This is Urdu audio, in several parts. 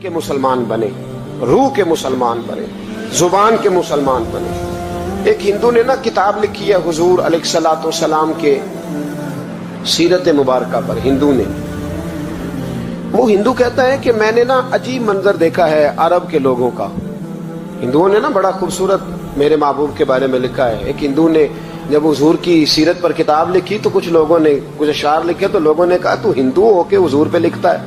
کے مسلمان بنے, روح کے مسلمان بنے, زبان کے مسلمان بنے. ایک ہندو نے نا کتاب لکھی ہے حضور علیہ الصلوۃ والسلام کے سیرت مبارکہ پر. ہندو نے, وہ ہندو کہتا ہے کہ میں نے نا عجیب منظر دیکھا ہے عرب کے لوگوں کا. ہندوؤں نے نا بڑا خوبصورت میرے محبوب کے بارے میں لکھا ہے. ایک ہندو نے جب حضور کی سیرت پر کتاب لکھی تو کچھ لوگوں نے کچھ اشعار لکھے تو لوگوں نے کہا تو ہندو ہو کے حضور پہ لکھتا ہے,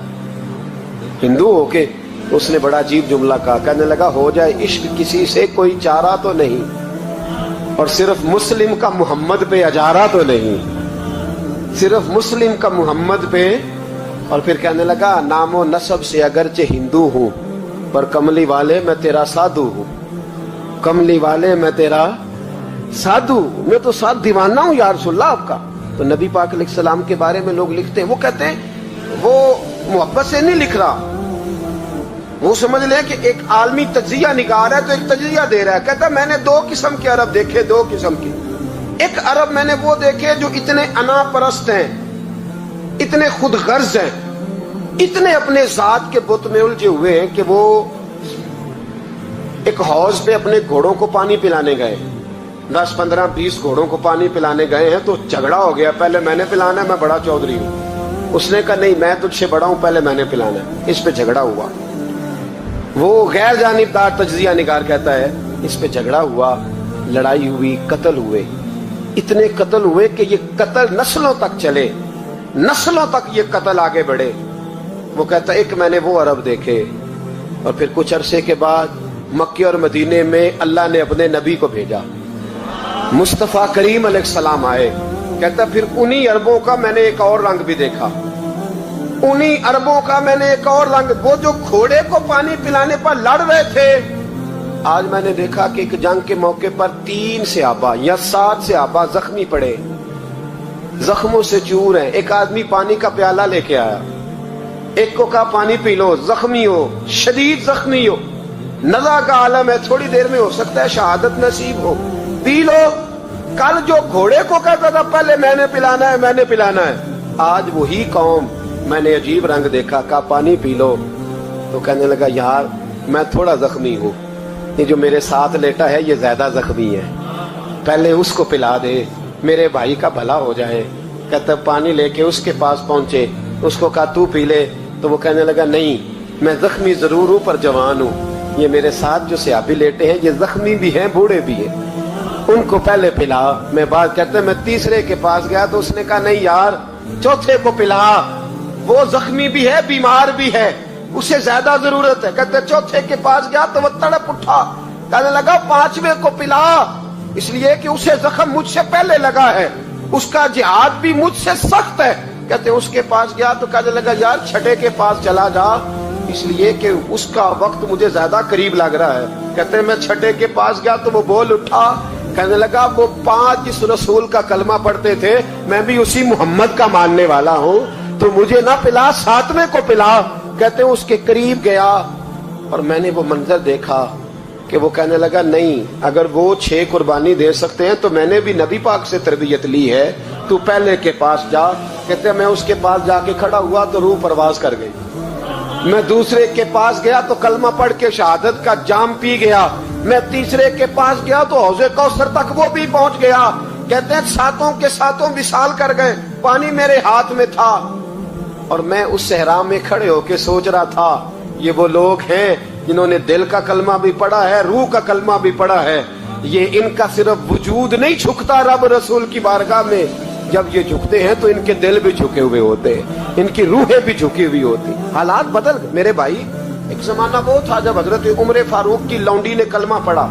ہندو ہو کے. اس نے بڑا عجیب جملہ کہا, کہنے لگا ہو جائے عشق کسی سے کوئی چارہ تو نہیں, اور صرف مسلم کا محمد پہ اجارہ تو نہیں, صرف مسلم کا محمد پہ. اور پھر کہنے لگا نام و نسب سے اگرچہ ہندو ہوں پر کملی والے میں تیرا سادھو ہوں, کملی والے میں تیرا سادھو, میں تو ساتھ دیوانہ ہوں یا رسول اللہ آپ کا. تو نبی پاک علیہ السلام کے بارے میں لوگ لکھتے ہیں, وہ کہتے ہیں وہ محبت سے نہیں لکھ رہا, وہ سمجھ لیں کہ ایک عالمی تجزیہ نگار ہے تو ایک تجزیہ دے رہا ہے. کہتا ہے میں نے دو قسم کے عرب دیکھے, دو قسم کے. ایک عرب میں نے وہ دیکھے جو اتنے انا پرست ہیں, اتنے خود غرض ہیں, اتنے اپنے ذات کے بت میں الجھے ہوئے ہیں کہ وہ ایک حوض پہ اپنے گھوڑوں کو پانی پلانے گئے, 10 15 20 گھوڑوں کو پانی پلانے گئے ہیں تو جھگڑا ہو گیا, پہلے میں نے پلانا ہے, میں بڑا چودھری ہوں. اس نے کہا نہیں میں تجھ سے بڑا ہوں, پہلے میں نے پلانا ہے. اس پہ جھگڑا ہوا. وہ غیر جانبدار تجزیہ نگار کہتا ہے اس پہ جھگڑا ہوا, لڑائی ہوئی, قتل ہوئے, اتنے قتل ہوئے کہ یہ قتل نسلوں تک چلے, نسلوں تک یہ قتل آگے بڑھے. وہ کہتا ہے ایک میں نے وہ عرب دیکھے. اور پھر کچھ عرصے کے بعد مکے اور مدینے میں اللہ نے اپنے نبی کو بھیجا, مصطفیٰ کریم علیہ السلام آئے. کہتا پھر انہی عربوں کا میں نے ایک اور رنگ بھی دیکھا, انہی عربوں کا میں نے ایک اور رنگ. وہ جو گھوڑے کو پانی پلانے پر لڑ رہے تھے, آج میں نے دیکھا کہ ایک جنگ کے موقع پر 3 صحابہ یا 7 صحابہ زخمی پڑے, زخموں سے چور ہیں. ایک آدمی پانی کا پیالہ لے کے آیا, ایک کو کہا پانی پی لو, زخمی ہو, شدید زخمی ہو, نزع کا عالم ہے, تھوڑی دیر میں ہو سکتا ہے شہادت نصیب ہو, پی لو. کل جو گھوڑے کو کہتا تھا پہلے میں نے پلانا ہے, میں نے پلانا ہے, آج وہی قوم میں نے عجیب رنگ دیکھا, کہا پانی پی لو. تو کہنے لگا یار میں تھوڑا زخمی ہوں, یہ جو میرے ساتھ لیٹا ہے یہ زیادہ زخمی ہے, پہلے اس کو پلا دے, میرے بھائی کا بھلا ہو جائے. کہتا پانی لے کے اس کے پاس پہنچے, اس کو کہا تو پی لے. تو وہ کہنے لگا نہیں میں زخمی ضرور ہوں پر جوان ہوں, یہ میرے ساتھ جو صحابی لیٹے ہیں یہ زخمی بھی ہیں بوڑھے بھی ہیں, ان کو پہلے پلا. میں بات کرتے میں تیسرے کے پاس گیا تو اس نے کہا نہیں یار چوتھے کو پلا, وہ زخمی بھی ہے بیمار بھی ہے, اسے زیادہ ضرورت ہے. کہتے چوتھے کے پاس گیا تو وہ تڑپ اٹھا, کہنے لگا 5ویں کو پلا, اس لیے کہ اسے زخم مجھ سے پہلے لگا ہے, اس کا جہاد بھی مجھ سے سخت ہے. کہتے اس کے پاس گیا تو کہنے لگا یار 6 کے پاس چلا جا, اس لیے کہ اس کا وقت مجھے زیادہ قریب لگ رہا ہے. کہتے میں 6 کے پاس گیا تو وہ بول اٹھا, کہنے لگا وہ 5 جس رسول کا کلمہ پڑھتے تھے میں بھی اسی محمد کا ماننے والا ہوں, تو مجھے نہ پلا 7ویں کو پلا. کہتے اس کے قریب گیا اور میں نے وہ منظر دیکھا کہ وہ کہنے لگا نہیں اگر وہ 6 قربانی دے سکتے ہیں تو میں نے بھی نبی پاک سے تربیت لی ہے, تو پہلے کے پاس جا. کہتے میں اس کے پاس جا کے کھڑا ہوا تو روح پرواز کر گئی. میں دوسرے کے پاس گیا تو کلمہ پڑھ کے شہادت کا جام پی گیا. میں تیسرے کے پاس گیا تو حوض کوثر تک وہ بھی پہنچ گیا. کہتے ہیں 7 کے 7 وصال کر گئے, پانی میرے ہاتھ میں تھا اور میں اس صحرا میں کھڑے ہو کے سوچ رہا تھا یہ وہ لوگ ہیں جنہوں نے دل کا کلمہ بھی پڑھا ہے, روح کا کلمہ بھی پڑھا ہے. یہ ان کا صرف وجود نہیں جھکتا رب رسول کی بارگاہ میں, جب یہ جھکتے ہیں تو ان کے دل بھی جھکے ہوئے ہوتے ہیں, ان کی روحیں بھی جھکی ہوئی ہوتی. حالات بدل گئے میرے بھائی. ایک زمانہ وہ تھا جب حضرت عمر فاروق کی لونڈی نے کلمہ پڑھا,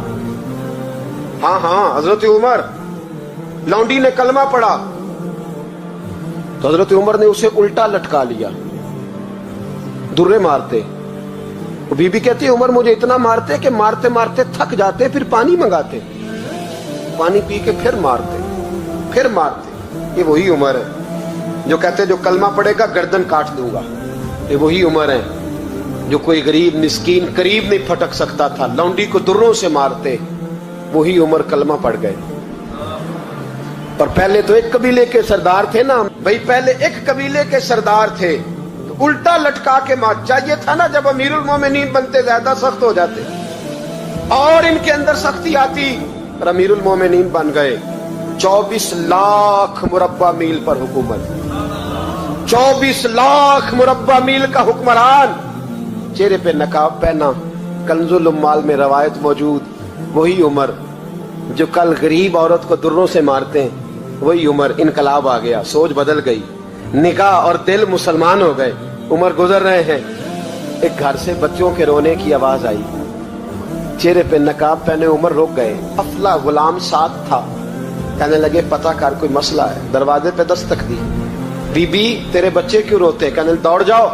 ہاں حضرت عمر لونڈی نے کلمہ پڑھا تو حضرت عمر نے اسے الٹا لٹکا لیا, درے مارتے. بی بی کہتی ہے عمر مجھے اتنا مارتے کہ مارتے مارتے تھک جاتے, پھر پانی منگاتے, پانی پی کے پھر مارتے. یہ وہی عمر ہے جو کہتے جو کلمہ پڑھے گا گردن کاٹ دوں گا. یہ وہی عمر ہے جو کوئی غریب مسکین قریب نہیں پھٹک سکتا تھا, لونڈی کو دروں سے مارتے. وہی عمر کلمہ پڑھ گئے. پر پہلے تو ایک قبیلے کے سردار تھے نا بھائی, پہلے ایک قبیلے کے سردار تھے, تو الٹا لٹکا کے مار. چاہیے تھا نا جب امیرُ المومنین بنتے زیادہ سخت ہو جاتے اور ان کے اندر سختی آتی، اور امیرُ المومنین بن گئے. 24 لاکھ مربع میل پر حکومت، 24 لاکھ مربع میل کا حکمران. چہرے پہ نقاب پہنا. کنز الاموال میں روایت موجود، وہی عمر جو کل غریب عورت کو دروں سے مارتے ہیں، وہی عمر. انقلاب آ گیا، سوچ بدل گئی، نگاہ اور دل مسلمان ہو گئے. عمر گزر رہے ہیں، ایک گھر سے بچوں کے رونے کی آواز آئی. چہرے پہ نقاب پہنے عمر رک گئے. افلا غلام ساتھ تھا. کہنے لگے پتہ کر کوئی مسئلہ ہے. دروازے پہ دستک دی. بی بی تیرے بچے کیوں روتے ہیں؟ کہنے دوڑ جاؤ.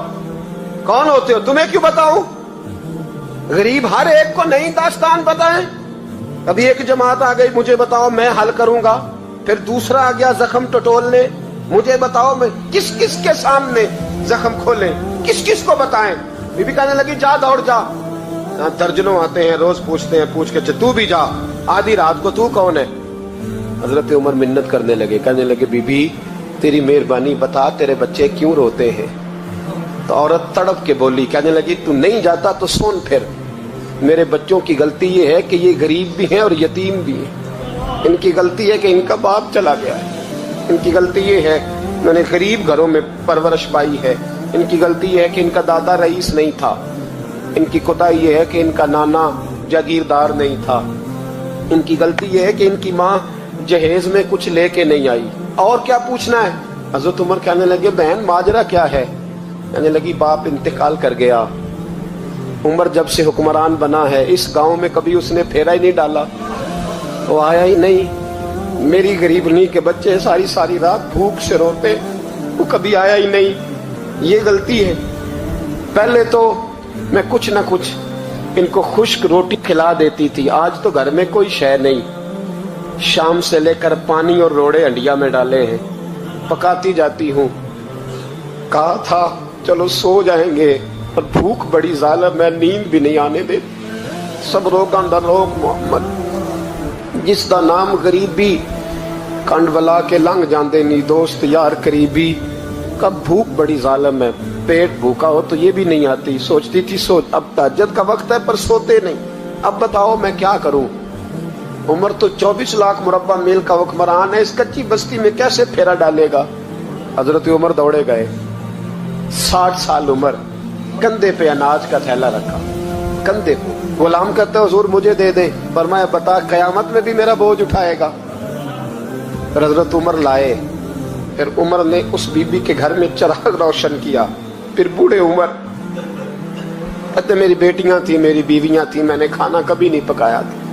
کون ہوتے ہو؟ تمہیں کیوں بتاؤں؟ غریب ہر ایک کو نئی داستان بتائیں. ابھی ایک جماعت آ گئی، مجھے بتاؤ میں حل کروں گا. پھر دوسرا آ گیا زخم ٹٹولنے، مجھے بتاؤ میں کس کس کے سامنے زخم کھولیں، کس کس کو بتائیں. بی بی کہنے لگی جا دوڑ جا. درجنوں آتے ہیں، روز پوچھتے ہیں، پوچھ کے تو بھی جا. آدھی رات کو تو کون ہے؟ حضرت عمر منت کرنے لگے. کہنے لگے بی بی تیری مہربانی بتا تیرے بچے کیوں روتے ہیں. تو عورت تڑپ کے بولی. کہنے لگی تو نہیں جاتا تو سن پھر. میرے بچوں کی غلطی یہ ہے کہ یہ غریب بھی ہیں اور یتیم بھی ہیں. ان کی غلطی ہے کہ ان کا باپ چلا گیا ہے. ان کی غلطی یہ ہے میں نے غریب گھروں میں پرورش پائی ہے. ان کی غلطی یہ ہے کہ ان کا دادا رئیس نہیں تھا. ان کی کوتاہی یہ ہے کہ ان کا نانا جاگیردار نہیں تھا. ان کی غلطی یہ ہے کہ ان کی ماں جہیز میں کچھ لے کے نہیں آئی. اور کیا پوچھنا ہے؟ حضرت عمر کہنے لگے بہن ماجرا کیا ہے؟ کہنے لگی باپ انتقال کر گیا. عمر جب سے حکمران بنا ہے اس گاؤں میں کبھی اس نے پھیرا ہی نہیں ڈالا. وہ آیا ہی نہیں. میری غریبنی کے بچے ساری ساری رات بھوک سے روتے، وہ کبھی آیا ہی نہیں. یہ غلطی ہے. پہلے تو میں کچھ نہ کچھ ان کو خشک روٹی کھلا دیتی تھی. آج تو گھر میں کوئی شے نہیں. شام سے لے کر پانی اور روڑے ہنڈیا میں ڈالے ہیں، پکاتی جاتی ہوں. کہا تھا چلو سو جائیں گے، اور بھوک بڑی ظالم ہے، نیند بھی نہیں آنے دے. سب روگاں دا روگ محمد، جس دا نام غریبی کنڈ ولا کے لنگ جاندے نی دوست یار قریبی. کب بھوک بڑی ظالم ہے، پیٹ بھوکا ہو تو یہ بھی نہیں آتی. سوچتی تھی سوچ اب تہجد کا وقت ہے پر سوتے نہیں. اب بتاؤ میں کیا کروں. عمر تو 24 لاکھ مربع میل کا حکمران ہے، اس کچی بستی میں کیسے پھیرا ڈالے گا. حضرت عمر دوڑے گئے. 60 سال عمر، کندھے پہ اناج کا تھیلا رکھا، کندھے پہ. غلام کہتے حضور مجھے دے دیں. فرمایا بتا قیامت میں بھی میرا بوجھ اٹھائے گا. پھر حضرت عمر لائے. پھر عمر نے اس بی بی کے گھر میں چراغ روشن کیا. پھر بوڑھے عمر کہتے میری بیٹیاں تھیں، میری بیویاں تھیں، میں نے کھانا کبھی نہیں پکایا تھا.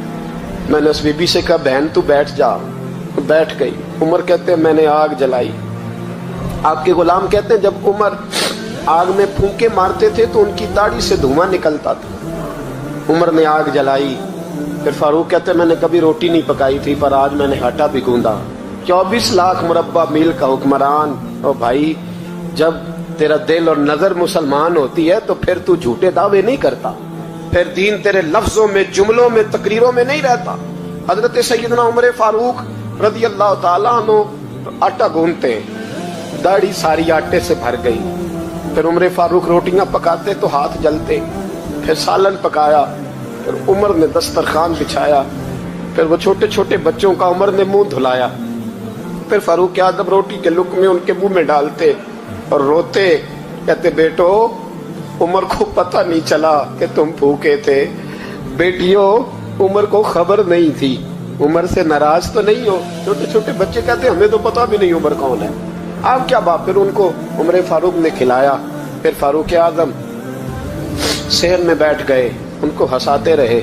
میں نے اس بی بی سے کہا بہن تو بیٹھ جا. بیٹھ گئی. عمر کہتے میں نے آگ جلائی. آپ کے غلام کہتے ہیں جب عمر آگ میں پھونکے مارتے تھے تو ان کی داڑھی سے دھواں نکلتا تھا. عمر نے آگ جلائی. پھر فاروق کہتے میں نے کبھی روٹی نہیں پکائی تھی پر آج میں نے آٹا بھی گوندا. 24 لاکھ مربع میل کا حکمران. اور بھائی جب تیرا دل اور نظر مسلمان ہوتی ہے تو پھر تو جھوٹے دعوے نہیں کرتا. پھر دین تیرے لفظوں میں، جملوں میں، تقریروں میں نہیں رہتا. حضرت سیدنا عمر فاروق رضی اللہ تعالیٰ عنہ آٹا گونتے ہیں، داڑھی ساری آٹے سے بھر گئی. پھر عمر فاروق روٹیاں پکاتے تو ہاتھ جلتے. پھر سالن پکایا. پھر عمر نے دسترخوان بچھایا. پھر وہ چھوٹے چھوٹے بچوں کا عمر نے منہ دھلایا. پھر فاروق اعظم روٹی کے لقمے ان کے منہ میں ڈالتے اور روتے. کہتے بیٹو عمر کو پتہ نہیں چلا کہ تم بھوکے تھے. بیٹیوں عمر کو خبر نہیں تھی. عمر سے ناراض تو نہیں ہو. چھوٹے چھوٹے بچے کہتے ہمیں تو پتہ بھی نہیں عمر کون ہے. آپ کیا بات. پھر ان کو عمر فاروق نے کھلایا. پھر فاروق اعظم سیر میں بیٹھ گئے، ان کو ہنساتے رہے.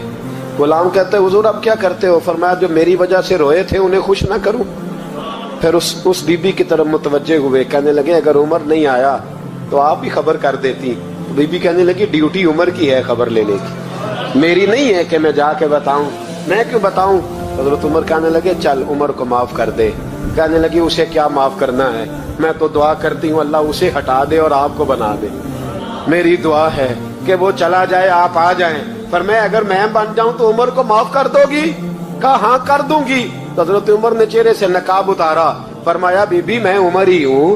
غلام کہتے حضور اب کیا کرتے ہو؟ فرمایا جو میری وجہ سے روئے تھے انہیں خوش نہ کروں. پھر اس بی بی کی طرف متوجہ ہوئے. کہنے لگے اگر عمر نہیں آیا تو آپ ہی خبر کر دیتی. بی بی کہنے لگی ڈیوٹی عمر کی ہے خبر لینے کی، میری نہیں ہے کہ میں جا کے بتاؤں. میں کیوں بتاؤں؟ حضرت عمر کہنے لگے چل عمر کو معاف کر دے. کہنے لگی اسے کیا معاف کرنا ہے، میں تو دعا کرتی ہوں اللہ اسے ہٹا دے اور آپ کو بنا دے. میری دعا ہے کہ وہ چلا جائے آپ آ جائیں. پر میں اگر میں بن جاؤں تو عمر کو معاف کر دو گی؟ کہا ہاں کر دوں گی. حضرت عمر نے چہرے سے نقاب اتارا. فرمایا بی بی میں عمر ہی ہوں،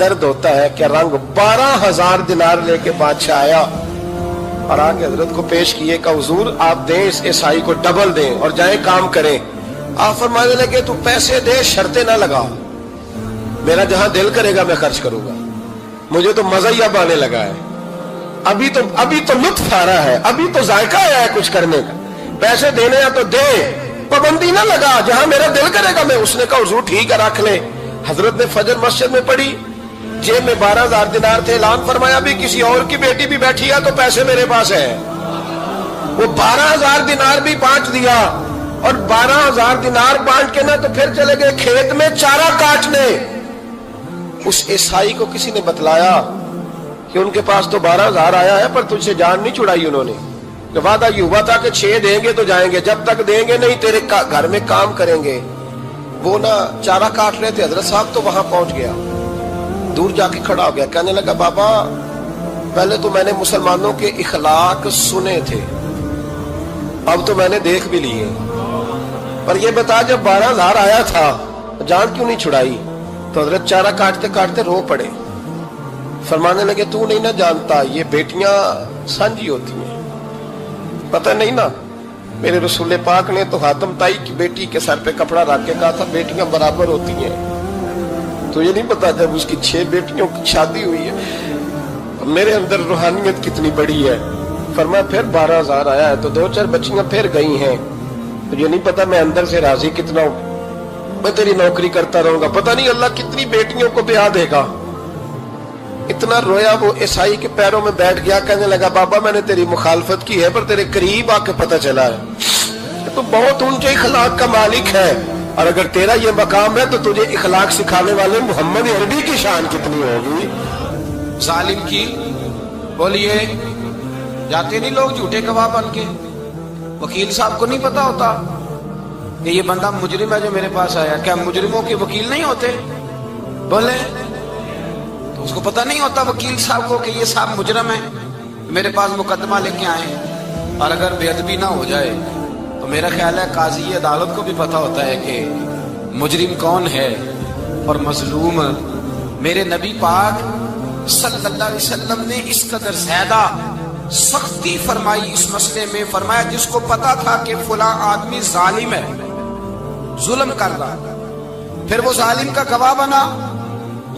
درد ہوتا ہے، کیا رنگ۔ 12,000 دینار لے کے بادشاہ آیا اور آ کے حضرت کو پیش کیے کہ حضور آپ دیں اس عیسائی کو ڈبل دیں اور جائیں کام کریں۔ آپ فرمانے لگے تو پیسے دے، شرطیں نہ لگا، میرا جہاں دل کرے گا میں خرچ کروں گا، مجھے تو مزہ ہی اب آنے لگا ہے، ابھی تو لطف آ رہا ہے، ابھی تو ذائقہ آیا ہے کچھ کرنے کا، پیسے دینے ہیں تو دے، پابندی نہ لگا، جہاں میرا دل کرے گا میں۔ اس نے کہا حضور ٹھیک ہے رکھ لیں۔ حضرت نے فجر مسجد میں پڑھی، جیب میں 12,000 دینار تھے، اعلان فرمایا بھی کسی اور کی بیٹی بھی بیٹھی ہے تو پیسے میرے پاس ہے۔ وہ 12,000 دینار بھی بانٹ دیا، اور 12,000 دینار بانٹ کے نہ تو پھر چلے گئے کھیت میں چارہ کاٹنے۔ اس عیسائی کو کسی نے بتلایا کہ ان کے پاس تو 12,000 آیا ہے پر تجھ سے جان نہیں چھڑائی انہوں نے، کہ وعدہ یہ ہوا تھا کہ 6 دیں گے تو جائیں گے، جب تک دیں گے نہیں تیرے گھر میں کام کریں گے۔ وہ نہ چارہ کاٹ رہے تھے، حضرت صاحب تو وہاں پہنچ گیا، دور جا کے کھڑا ہو گیا، کہنے لگا بابا پہلے تو میں نے مسلمانوں کے اخلاق سنے تھے، اب تو میں نے دیکھ بھی لیے، پر یہ بتا جب 12,000 آیا تھا جان کیوں نہیں چھڑائی؟ تو حضرت چارہ کاٹتے کاٹتے رو پڑے، فرمانے لگے تو نہیں نہ جانتا یہ بیٹیاں سانجھی ہوتی ہیں، پتہ نہیں نا، میرے رسول پاک نے تو حاتم تائی کی بیٹی کے سر پہ کپڑا رکھ کے کہا تھا بیٹیاں برابر ہوتی ہیں، تو یہ نہیں پتا جب اس کی 6 بیٹیوں کی شادی ہوئی ہے میرے اندر روحانیت کتنی بڑی ہے۔ فرمایا پھر 12,000 آیا ہے تو 2-4 بچیاں پھر گئی ہیں، تو یہ نہیں پتا میں اندر سے راضی کتنا ہوں، میں تیری نوکری کرتا رہوں گا، پتہ نہیں اللہ کتنی بیٹیوں کو بیاہ دے گا۔ اتنا رویا، وہ عیسائی کے پیروں میں بیٹھ گیا، کہنے لگا بابا میں نے تیری مخالفت کی ہے پر تیرے قریب آ کے پتہ چلا ہے کہ تو بہت اونچے اخلاق کا مالک ہے، اور اگر تیرا یہ مقام ہے تو تجھے اخلاق سکھانے والے محمد عربی کی شان کتنی ہوگی۔ ظالم کی بولیے جاتے نہیں لوگ جھوٹے گواہ بن کے، وکیل صاحب کو نہیں پتا ہوتا کہ یہ بندہ مجرم ہے جو میرے پاس آیا، کیا مجرموں کے وکیل نہیں ہوتے؟ بولے تو اس کو پتہ نہیں ہوتا وکیل صاحب کو کہ یہ صاحب مجرم ہے، میرے پاس مقدمہ لے کے آئے، اور اگر بے ادبی نہ ہو جائے تو میرا خیال ہے قاضی عدالت کو بھی پتہ ہوتا ہے کہ مجرم کون ہے اور مظلوم۔ میرے نبی پاک صلی اللہ علیہ وسلم نے اس قدر زیادہ سختی فرمائی اس مسئلے میں، فرمایا جس کو پتا تھا کہ فلاں آدمی ظالم ہے، ظلم کر رہا، پھر وہ ظالم کا گواہ بنا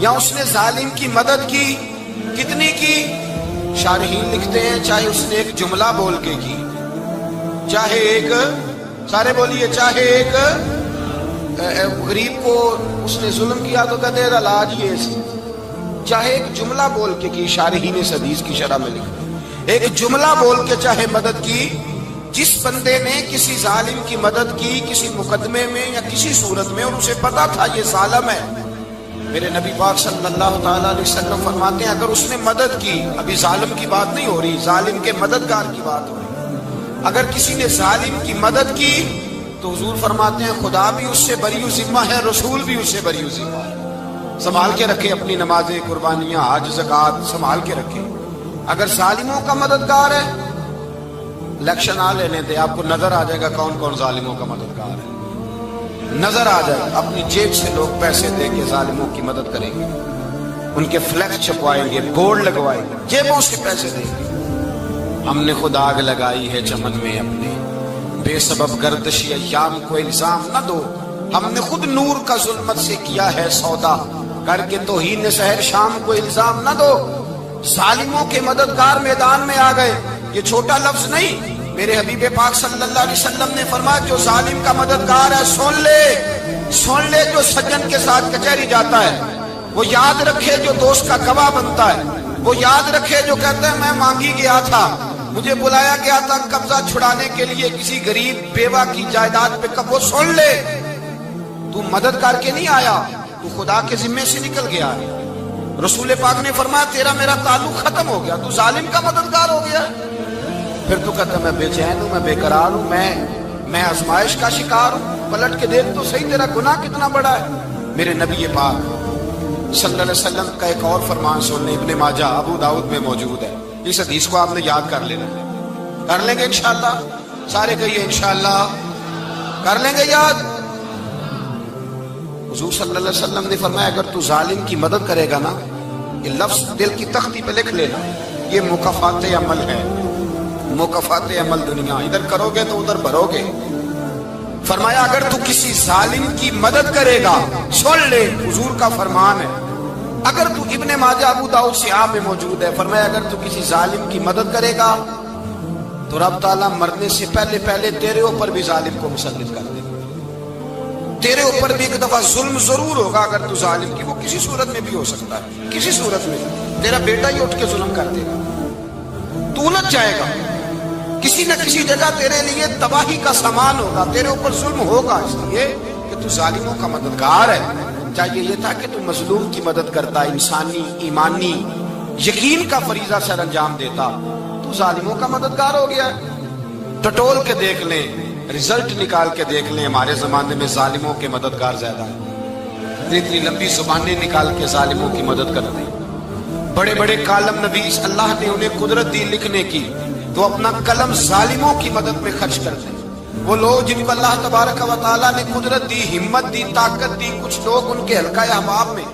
یا اس نے ظالم کی مدد کی، کتنی کی؟ شارحین لکھتے ہیں چاہے اس نے ایک جملہ بول کے کی، چاہے ایک، سارے بولیے، چاہے ایک غریب کو اس نے ظلم کیا تو کہتے ہیں علاج یہ سی، چاہے ایک جملہ بول کے کی، شارحین اس حدیث کی شرح میں لکھتے ہیں ایک جملہ بول کے چاہے مدد کی، جس بندے نے کسی ظالم کی مدد کی کسی مقدمے میں یا کسی صورت میں اور اسے پتا تھا یہ ظالم ہے، میرے نبی پاک صلی اللہ تعالیٰ علیہ وسلم فرماتے ہیں اگر اس نے مدد کی، ابھی ظالم کی بات نہیں ہو رہی، ظالم کے مددگار کی بات ہو رہی، اگر کسی نے ظالم کی مدد کی تو حضور فرماتے ہیں خدا بھی اس سے بری ذمہ ہے، رسول بھی اس سے بری ذمہ ہے۔ سنبھال کے رکھے اپنی نمازیں، قربانیاں، حج، زکوٰۃ سنبھال کے رکھے۔ اگر ظالموں کا مددگار ہے، الیکشن آ لینے دے، آپ کو نظر آ جائے گا کون کون ظالموں کا مددگار ہے، نظر آ جائے گا، اپنی جیب سے لوگ پیسے دے کے ظالموں کی مدد کریں گے، ان کے فلیکس چھپوائیں گے، بورڈ لگوائیں گے، جیبوں سے پیسے دیں گے۔ ہم نے خود آگ لگائی ہے چمن میں اپنے، بے سبب گردشی ایام کو الزام نہ دو، ہم نے خود نور کا ظلمت سے کیا ہے سودا، کر کے توہین سحر شام کو الزام نہ دو۔ ظالموں کے مددگار میدان میں آ گئے، یہ چھوٹا لفظ نہیں، میرے حبیب پاک صلی اللہ علیہ وسلم نے فرمایا جو ظالم کا مددگار ہے سن لے، جو سجن کے ساتھ کچہری جاتا ہے وہ یاد رکھے، جو دوست کا گواہ بنتا ہے وہ یاد رکھے، جو کہتا ہے میں مانگی گیا تھا، مجھے بلایا گیا تھا قبضہ چھڑانے کے لیے کسی غریب بیوہ کی جائیداد پہ، وہ سن لے تو مدد کر کے نہیں آیا، تو خدا کے ذمے سے نکل گیا ہے۔ رسول پاک نے فرمایا تیرا میرا تعلق ختم ہو گیا، تو ظالم کا مددگار ہو گیا، پھر تو کہتا میں بے چین ہوں، میں بے قرار ہوں، میں آزمائش کا شکار ہوں، پلٹ کے دیکھ تو صحیح تیرا گناہ کتنا بڑا ہے۔ میرے نبی پاک صلی اللہ علیہ وسلم کا ایک اور فرمان سننے، ابن ماجہ ابو داؤد میں موجود ہے، اس حدیث کو آپ نے یاد کر لینا، کر لیں گے انشاءاللہ، سارے کہیے انشاءاللہ کر لیں گے یاد۔ حضور صلی اللہ علیہ وسلم نے فرمایا اگر تو ظالم کی مدد کرے گا نا، یہ لفظ دل کی تختی پہ لکھ لینا، یہ مکافات عمل ہے، مکافات عمل دنیا، ادھر کرو گے تو ادھر بھرو گے۔ فرمایا اگر تو کسی ظالم کی مدد کرے گا، سن لے حضور کا فرمان ہے، اگر تو ابن ماجہ ابو داؤد صحاح میں موجود ہے، فرمایا اگر تو کسی ظالم کی مدد کرے گا تو رب تعالیٰ مرنے سے پہلے پہلے تیرے اوپر بھی ظالم کو مسلط کر دے گا، تیرے اوپر بھی ایک دفعہ ظلم ضرور ہوگا اگر تو ظالم کی، وہ کسی صورت میں بھی ہو سکتا ہے، کسی صورت میں تیرا بیٹا ہی اٹھ کے ظلم کر دے گا، تو الجھ جائے گا، کسی نہ کسی جگہ تیرے لیے تباہی کا سامان ہوگا، تیرے اوپر ظلم ہوگا، اس لیے کہ تو ظالموں کا مددگار ہے۔ چاہیے یہ تھا کہ تو مظلوم کی مدد کرتا، انسانی ایمانی یقین کا فریضہ سر انجام دیتا، تو ظالموں کا مددگار ہو گیا ہے۔ ٹٹول کے دیکھ لیں، رزلٹ نکال کے دیکھ لیں، ہمارے زمانے میں ظالموں کے مددگار زیادہ ہیں، اتنی لمبی زبانیں نکال کے ظالموں کی مدد کرتے ہیں، بڑے بڑے کالم نویس اللہ نے انہیں قدرت دی لکھنے کی، تو اپنا قلم ظالموں کی مدد میں خرچ کرتے ہیں۔ وہ لوگ جن کو اللہ تبارک و تعالیٰ نے قدرت دی، ہمت دی، طاقت دی، کچھ لوگ ان کے حلقہ احباب میں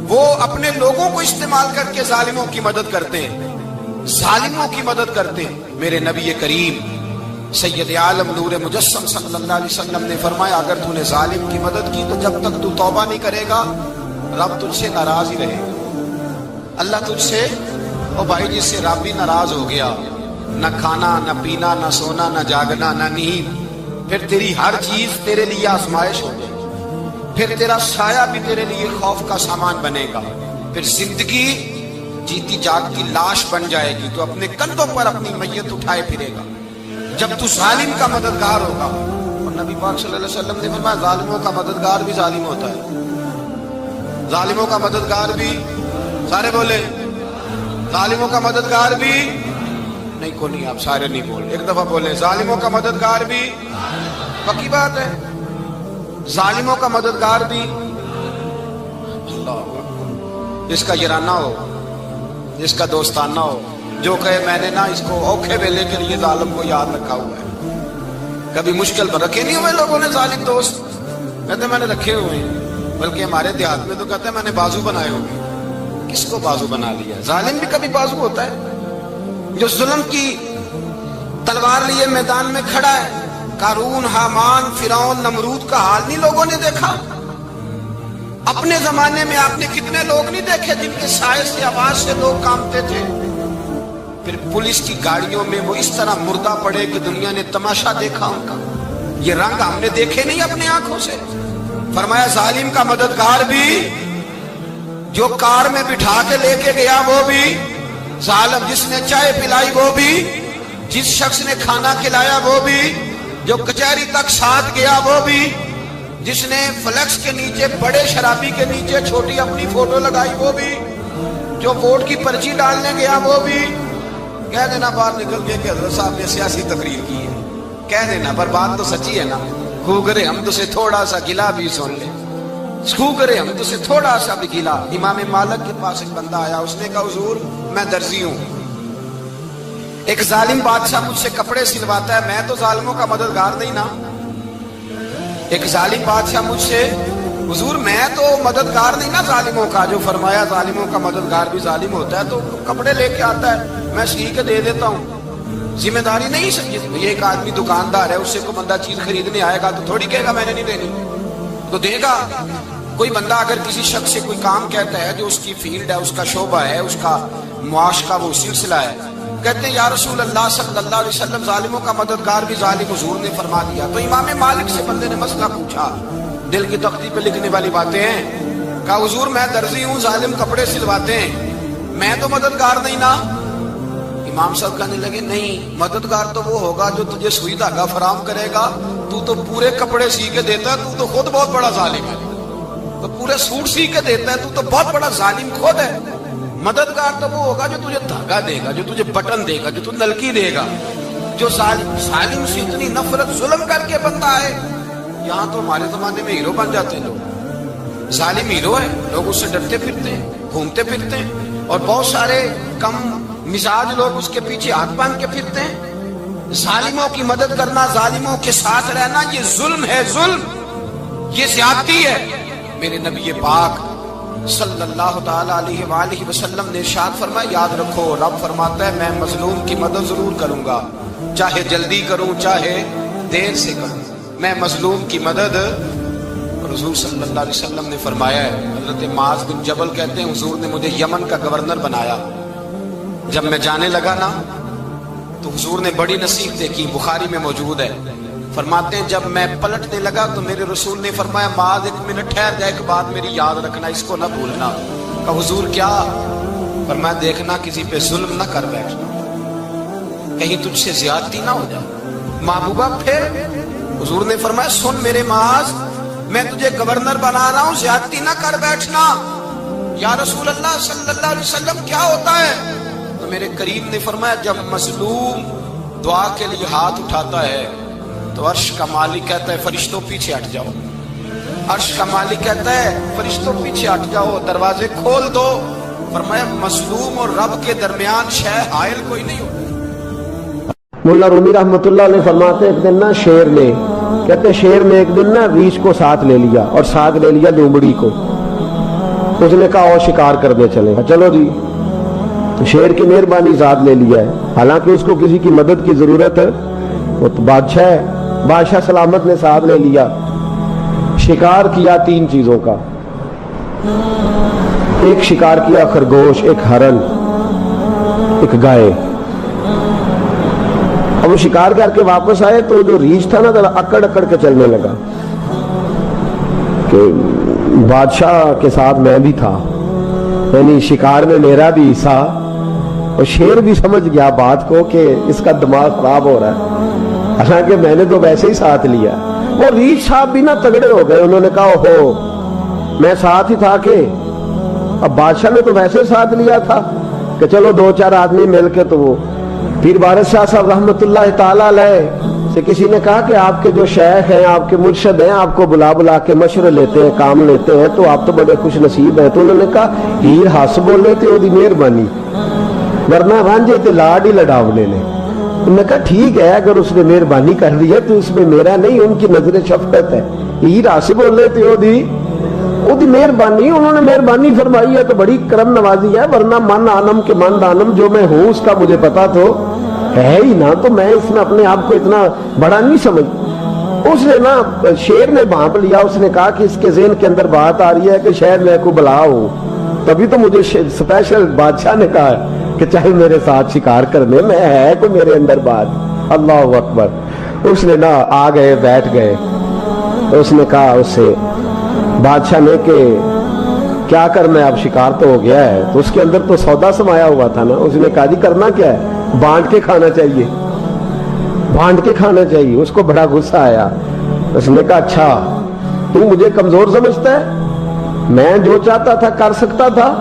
وہ اپنے لوگوں کو استعمال کر کے ظالموں کی مدد کرتے ہیں، ظالموں کی مدد کرتے ہیں۔ میرے نبی کریم سید عالم نور مجسم صلی اللہ علیہ وسلم نے فرمایا اگر تو نے ظالم کی مدد کی تو جب تک تو توبہ نہیں کرے گا رب تجھ سے ناراض ہی رہے گا۔ اللہ تجھ سے، او بھائی جس سے رب بھی ناراض ہو گیا، نہ کھانا نہ پینا نہ سونا نہ جاگنا نہ نیند، پھر تیری ہر چیز تیرے لیے آزمائش ہو جائے گی، پھر تیرا سایہ بھی تیرے لیے خوف کا سامان بنے گا، پھر زندگی جیتی جاگتی لاش بن جائے گی، تو اپنے کندھوں پر اپنی میت اٹھائے پھرے گا جب تو ظالم کا مددگار ہوگا۔ اور نبی پاک صلی اللہ علیہ وسلم نے فرمایا ظالموں کا مددگار بھی ظالم ہوتا ہے، ظالموں کا مددگار بھی، سارے بولے ظالموں کا مددگار بھی نہیں، کو نہیں، آپ سارے نہیں بولے، ایک دفعہ بولے ظالموں کا مددگار بھی، پکی بات ہے، ظالموں کا مددگار بھی۔ جس کا یارانہ ہو، جس کا دوستانہ ہو، جو کہے میں نے نا اس کو اوکھے ویلے کے لیے ظالم کو یاد رکھا ہوا ہے، کبھی مشکل پر رکھے نہیں ہوئے لوگوں نے ظالم دوست، کہتے میں نے رکھے ہوئے ہیں، بلکہ ہمارے دیہات میں تو کہتے ہیں میں نے بازو بنائے ہوئے۔ کس کو بازو بنا لیا؟ ظالم بھی کبھی بازو ہوتا ہے، جو ظلم کی تلوار لیے میدان میں کھڑا ہے۔ قارون، حامان، فرعون، نمرود کا حال نہیں لوگوں نے دیکھا؟ اپنے زمانے میں آپ نے کتنے لوگ نہیں دیکھے جن کے سائے سے، آواز سے لوگ کانپتے تھے؟ پھر پولیس کی گاڑیوں میں وہ اس طرح مردہ پڑے کہ دنیا نے تماشا دیکھا ان کا، یہ رنگ ہم نے دیکھے نہیں اپنے آنکھوں سے۔ فرمایا ظالم کا مددگار بھی، جو کار میں بٹھا کے لے کے گیا وہ بھی ظالم، جس نے چائے پلائی وہ بھی، جس شخص نے کھانا کھلایا وہ بھی، جو کچہری تک ساتھ گیا وہ بھی، جس نے فلیکس کے نیچے، بڑے شرابی کے نیچے چھوٹی اپنی فوٹو لگائی وہ بھی، جو ووٹ کی پرچی ڈالنے گیا وہ بھی۔ کہہ دینا باہر نکل کے کہ حضرت صاحب نے سیاسی تقریر کی ہے، کہہ دینا، پر بات تو سچی ہے نا۔ خو کرے ہم تو سے تھوڑا سا گلا بھی سن لے، خو کرے ہم تو سے تھوڑا سا بھی گلا۔ امام مالک کے پاس ایک بندہ آیا، اس نے کہا حضور میں درزی ہوں، ایک ظالم بادشاہ مجھ سے کپڑے سلواتا ہے، میں تو ظالموں کا مددگار نہیں نا۔ ایک ظالم بادشاہ مجھ سے، حضور میں تو مددگار نہیں نا ظالموں کا، جو فرمایا ظالموں کا مددگار بھی ظالم ہوتا ہے، تو کپڑے لے کے آتا ہے میں سی کے دے دیتا ہوں، ذمہ داری نہیں سمجھے۔ یہ ایک آدمی دکاندار ہے، اس سے کوئی بندہ چیز خریدنے آئے گا تو تھوڑی کہے گا میں نے نہیں دینی، تو دے گا۔ کوئی بندہ اگر کسی شخص سے کوئی کام کہتا ہے جو اس کی فیلڈ ہے، اس کا شعبہ ہے، اس کا معاش کا وہ سلسلہ ہے، کہتے ہیں یا رسول اللہ صلی اللہ علیہ وسلم ظالموں کا مددگار بھی ظالم، حضور نے فرما دیا۔ تو امام مالک سے بندے نے مسئلہ پوچھا، دل کی تختی پہ لکھنے والی باتیں ہیں، کہا حضور میں درزی ہوں، ظالم کپڑے سلواتے ہیں، میں تو مددگار نہیں نا۔ امام صاحب کہنے لگے نہیں، مددگار تو وہ ہوگا جو تجھے سوئی دھاگا فراہم کرے گا، تو پورے کپڑے سی کے دیتا ہے، تو خود بہت بڑا ظالم ہے، تو پورے سوٹ سی کے دیتا ہے، تو بہت بڑا ظالم خود ہے۔ مددگار تو وہ ہوگا جو تجھے دھاگا دے گا، جو تجھے بٹن دے گا، جو تجھے نلکی دے گا، جو ظالم سے اتنی نفرت ظلم کر کے بنتا ہے۔ یہاں تو ہمارے زمانے میں ہیرو بن جاتے ہیں لوگ، ظالم ہیرو ہے، لوگ اس سے ڈرتے پھرتے ہیں، گھومتے پھرتے ہیں، اور بہت سارے کم مزاج لوگ اس کے پیچھے ہاتھ باندھ کے پھرتے ہیں۔ ظالموں کی مدد کرنا، ظالموں کے ساتھ رہنا، یہ ظلم ہے، ظلم، یہ زیادتی ہے۔ میرے نبی پاک صلی اللہ تعالی علیہ وآلہ وسلم نے ارشاد فرمایا یاد رکھو رب فرماتا ہے میں مظلوم کی مدد ضرور کروں گا، چاہے جلدی کروں چاہے دیر سے کروں، میں مظلوم کی مدد۔ حضور صلی اللہ علیہ وسلم نے فرمایا ہے، حضرت معاذ بن جبل کہتے ہیں حضور نے مجھے یمن کا گورنر بنایا، جب میں جانے لگا نا تو حضور نے بڑی نصیحتیں کی، بخاری میں موجود ہے، فرماتے ہیں جب میں پلٹنے لگا تو میرے رسول نے فرمایا معاذ ایک منٹ ٹھہر جا، ایک بات میری یاد رکھنا، اس کو نہ بھولنا۔ کہا حضور کیا؟ فرمایا دیکھنا کسی پہ ظلم نہ کر بیٹھنا، کہیں تجھ سے زیادتی نہ ہو جائے۔ محبوبہ پھر حضور نے فرمایا سن میرے معاذ میں تجھے گورنر بنا رہا ہوں، زیادتی نہ کر بیٹھنا۔ یا رسول اللہ صلی اللہ علیہ وسلم کیا ہوتا ہے؟ تو میرے کریم نے فرمایا جب مظلوم دعا کے لیے ہاتھ اٹھاتا ہے تو عرش کا مالک کہتا ہے فرشتوں پیچھے ہٹ جاؤ، عرش کا مالک کہتا ہے فرشتوں پیچھے ہٹ جاؤ، دروازے کھول دو۔ فرمایا مظلوم اور رب کے درمیان شے حائل کوئی نہیں ہوتا۔ مولا رومی رحمت اللہ علیہ فرماتے ایک دن نا شیر نے، کہتے شیر نے ایک دن نا ریچھ کو ساتھ لے لیا اور ساتھ لے لیا لومڑی کو، اس نے کہا اور شکار کرنے چلے، چلو جی، شیر کی مہربانی ذات لے لیا ہے، حالانکہ اس کو کسی کی مدد کی ضرورت ہے، وہ تو بادشاہ ہے، بادشاہ سلامت نے ساتھ لے لیا، شکار کیا 3 چیزوں کا، ایک شکار کیا خرگوش، ایک ہرن، ایک گائے۔ اب وہ شکار کر کے واپس آئے تو جو ریچھ تھا نا ذرا اکڑ اکڑ کے چلنے لگا کہ بادشاہ کے ساتھ میں بھی تھا، یعنی شکار میں میرا بھی حصہ، اور شیر بھی سمجھ گیا بات کو کہ اس کا دماغ خراب ہو رہا ہے، حالانکہ میں نے تو ویسے ہی ساتھ لیا۔ وہ ریچھ صاحب بھی نا تگڑے ہو گئے، انہوں نے کہا ہو میں ساتھ ہی تھا کہ اب بادشاہ نے تو ویسے ساتھ لیا تھا کہ چلو 2-4 آدمی مل کے تو وہ پیر بارش شاہ صاحب رحمت اللہ تعالیٰ علیہ سے کسی نے کہا کہ آپ کے جو شیخ ہیں آپ کے مرشد ہیں آپ کو بلا کے مشورے لیتے ہیں کام لیتے ہیں تو آپ تو بڑے خوش نصیب ہیں۔ تو انہوں نے کہا ہیر ہس بولے تے وہ دی مہربانی ورنہ رانجے تے لاڈ ہی لڑاونے نے۔ انہوں نے کہا ٹھیک ہے اگر اس نے مہربانی کر دی ہے تو اس میں میرا نہیں، ان کی نظر شفقت ہے، ہیر ہس بولے تے وہ دی مہربانی، انہوں نے مہربانی فرمائی ہے تو بڑی کرم نوازی ہے، ورنہ من آنم کے من دانم جو میں ہوں اس کا مجھے پتا تو ہے ہی نا، تو میں اس میں اپنے آپ کو اتنا بڑا نہیں سمجھ۔ اس نے نا شیر نے بھانپ لیا، اس نے کہا کہ اس کے ذہن کے اندر بات آ رہی ہے کہ شاید میں کو بلا ہوں، تبھی تو مجھے اسپیشل بادشاہ نے کہا کہ چاہے میرے ساتھ شکار کرنے میں ہے کوئی میرے اندر بات۔ اللہ اکبر۔ اس نے نا آ گئے بیٹھ گئے، اس نے کہا اس سے بادشاہ نے کہ کیا کرنا ہے، اب شکار تو ہو گیا ہے، تو اس کے اندر تو سودا سمایا ہوا تھا نا، اس نے کہا جی کرنا کیا ہے، بانٹ کے کھانا چاہیے، بانٹ کے کھانا چاہیے۔ اس کو بڑا غصہ آیا، اس نے کہا اچھا تو مجھے کمزور سمجھتا ہے، میں جو چاہتا تھا کر سکتا تھا،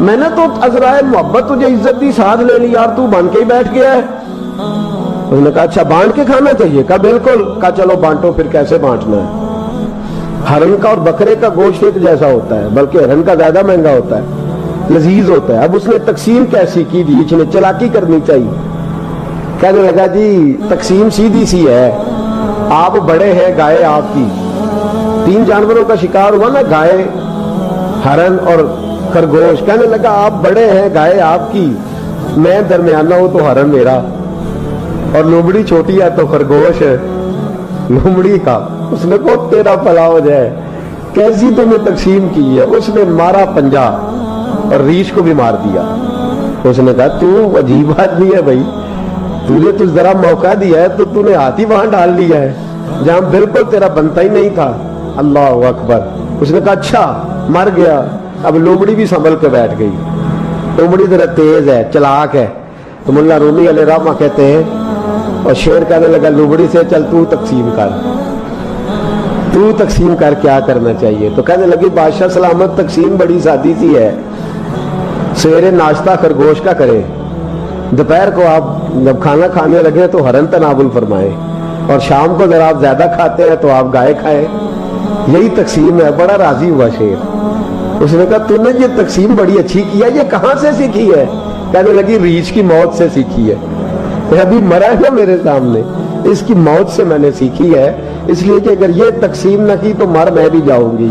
میں نے تو عذرائے محبت تجھے عزت دی ساتھ لے لی یار، تو بن کے ہی بیٹھ گیا ہے۔ اس نے کہا اچھا بانٹ کے کھانا چاہیے، کہا بالکل، کہا چلو بانٹو، پھر کیسے بانٹنا ہے۔ ہرن کا اور بکرے کا گوشت ایک جیسا ہوتا ہے، بلکہ ہرن کا زیادہ مہنگا ہوتا ہے، لذیذ ہوتا ہے۔ اب اس نے تقسیم کیسی کی دی، اس نے چلاکی کرنی چاہیے، کہنے لگا جی تقسیم سیدھی سی ہے، آپ بڑے ہیں، گائے آپ کی، 3 جانوروں کا شکار ہوا نا، گائے، ہرن اور خرگوش، کہنے لگا آپ بڑے ہیں، گائے آپ کی، میں درمیانہ ہوں تو ہرن میرا، اور لومڑی چھوٹی ہے تو خرگوش لومڑی کا۔ اس نے کہا تیرا بھلا ہو جائے، کیسی تم نے تقسیم کی ہے۔ اس نے مارا پنجا اور ریچھ کو بھی مار دیا۔ اس نے کہا تو عجیب آدمی ہے بھائی، تجھے تو ذرا موقع دیا ہے تو تو نے ہاتھ ہی وہاں ڈال لیا ہے جہاں بالکل تیرا بنتا ہی نہیں تھا۔ اللہ اکبر۔ اس نے کہا اچھا مر گیا۔ اب لومڑی بھی سنبھل کے بیٹھ گئی، لومڑی ذرا تیز ہے، چلاک ہے، تو مولا رومی علیہ رحمہ کہتے ہیں، اور شیر کہنے لگا لومڑی سے چل تو تقسیم کر، تو تقسیم کر کیا کرنا چاہیے۔ تو کہنے لگی بادشاہ سلامت تقسیم بڑی سادی سی ہے، سویرے ناشتہ خرگوش کا کرے، دوپہر کو آپ جب کھانا کھانے لگے تو ہرن تناول فرمائے، اور شام کو ذرا آپ زیادہ کھاتے ہیں تو آپ گائے کھائیں، یہی تقسیم ہے۔ بڑا راضی ہوا شیر۔ اس نے کہا تو نے یہ تقسیم بڑی اچھی کی ہے، یہ کہاں سے سیکھی ہے؟ کہنے لگی ریچھ کی موت سے سیکھی ہے، ابھی مرا ہے میرے سامنے، اس کی موت سے میں نے سیکھی ہے، اس لیے کہ اگر یہ تقسیم نہ کی تو مر میں بھی جاؤں گی۔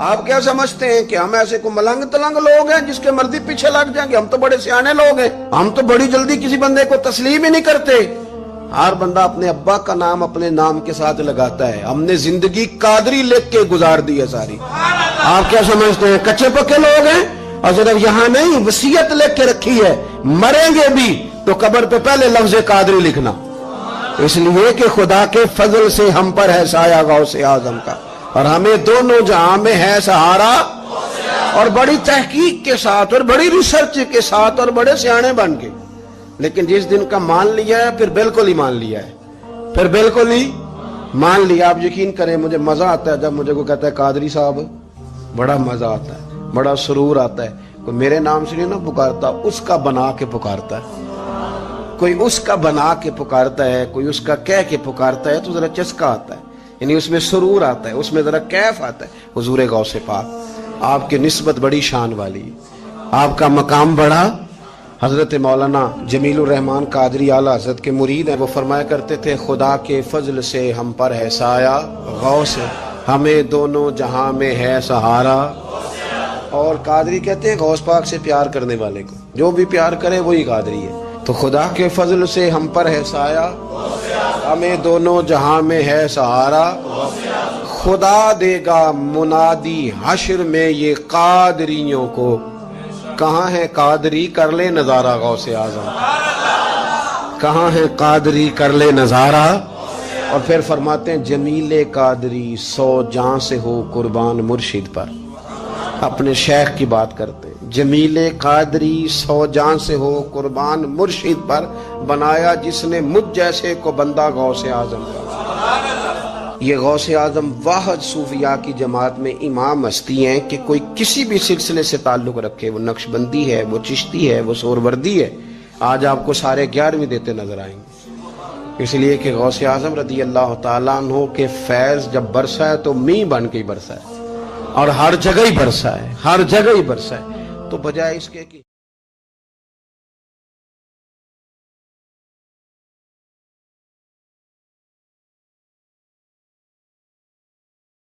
آپ کیا سمجھتے ہیں کہ ہم ایسے کو ملنگ تلنگ لوگ ہیں جس کے مرضی پیچھے لگ جائیں گے؟ ہم تو بڑے سیانے لوگ ہیں، ہم تو بڑی جلدی کسی بندے کو تسلیم ہی نہیں کرتے۔ ہر بندہ اپنے ابا کا نام اپنے نام کے ساتھ لگاتا ہے، ہم نے زندگی قادری لکھ کے گزار دی ہے ساری۔ آپ کیا سمجھتے ہیں کچے پکے لوگ ہیں؟ اور صرف یہاں نہیں، وصیت لکھ کے رکھی ہے، مریں گے بھی تو قبر پہ پہلے لفظ قادری لکھنا، اس لیے کہ خدا کے فضل سے ہم پر ہے سایہ غوث اعظم کا، اور ہمیں دونوں جہاں میں ہے سہارا۔ اور بڑی تحقیق کے ساتھ اور بڑی ریسرچ کے ساتھ اور بڑے سیانے بن کے، لیکن جس دن کا مان لیا ہے پھر بالکل ہی مان لیا ہے، پھر بالکل ہی مان لیا۔ آپ یقین کریں مجھے مزہ آتا ہے جب مجھے کوئی کہتا ہے قادری صاحب، بڑا مزہ آتا ہے، بڑا سرور آتا ہے۔ کوئی میرے نام سے نہیں نہ پکارتا، اس کا بنا کے پکارتا ہے، کوئی اس کا بنا کے پکارتا ہے، کوئی اس کا کہہ کے پکارتا ہے تو ذرا چسکا آتا ہے، یعنی اس میں سرور آتا ہے، اس میں ذرا کیف آتا ہے۔ حضور غوث پاک آپ کی نسبت بڑی شان والی، آپ کا مقام بڑا۔ حضرت مولانا جمیل الرحمن قادری اعلیٰ حضرت کے مرید ہیں، وہ فرمایا کرتے تھے خدا کے فضل سے ہم پر ہے سایہ غوث، ہمیں دونوں جہاں میں ہے سہارا۔ اور قادری کہتے ہیں غوث پاک سے پیار کرنے والے کو، جو بھی پیار کرے وہی قادری ہے۔ تو خدا کے فضل سے ہم پر ہے سایہ، ہمیں دونوں جہاں میں ہے سہارا، خدا دے گا منادی حشر میں یہ قادریوں کو، کہاں ہے قادری کر لے نظارہ غوث اعظم، کہاں ہے قادری کر لے نظارہ۔ اور پھر فرماتے ہیں جمیل قادری 100 جاں سے ہو قربان مرشد پر، اپنے شیخ کی بات کرتے ہیں، جمیل قادری 100 جاں سے ہو قربان مرشد پر، بنایا جس نے مجھ جیسے کو بندہ غوث اعظم کا۔ یہ غوث اعظم واحد صوفیاء کی جماعت میں امام ہستی ہیں کہ کوئی کسی بھی سلسلے سے تعلق رکھے، وہ نقشبندی ہے، وہ چشتی ہے، وہ سہروردی ہے، آج آپ کو سارے 11ویں دیتے نظر آئیں گے۔ اس لیے کہ غوث اعظم رضی اللہ تعالیٰ عنہ کے فیض جب برسا ہے تو می بن کے ہی برسا ہے، اور ہر جگہ ہی برسا ہے، ہر جگہ ہی برسا ہے۔ تو بجائے اس کے کہ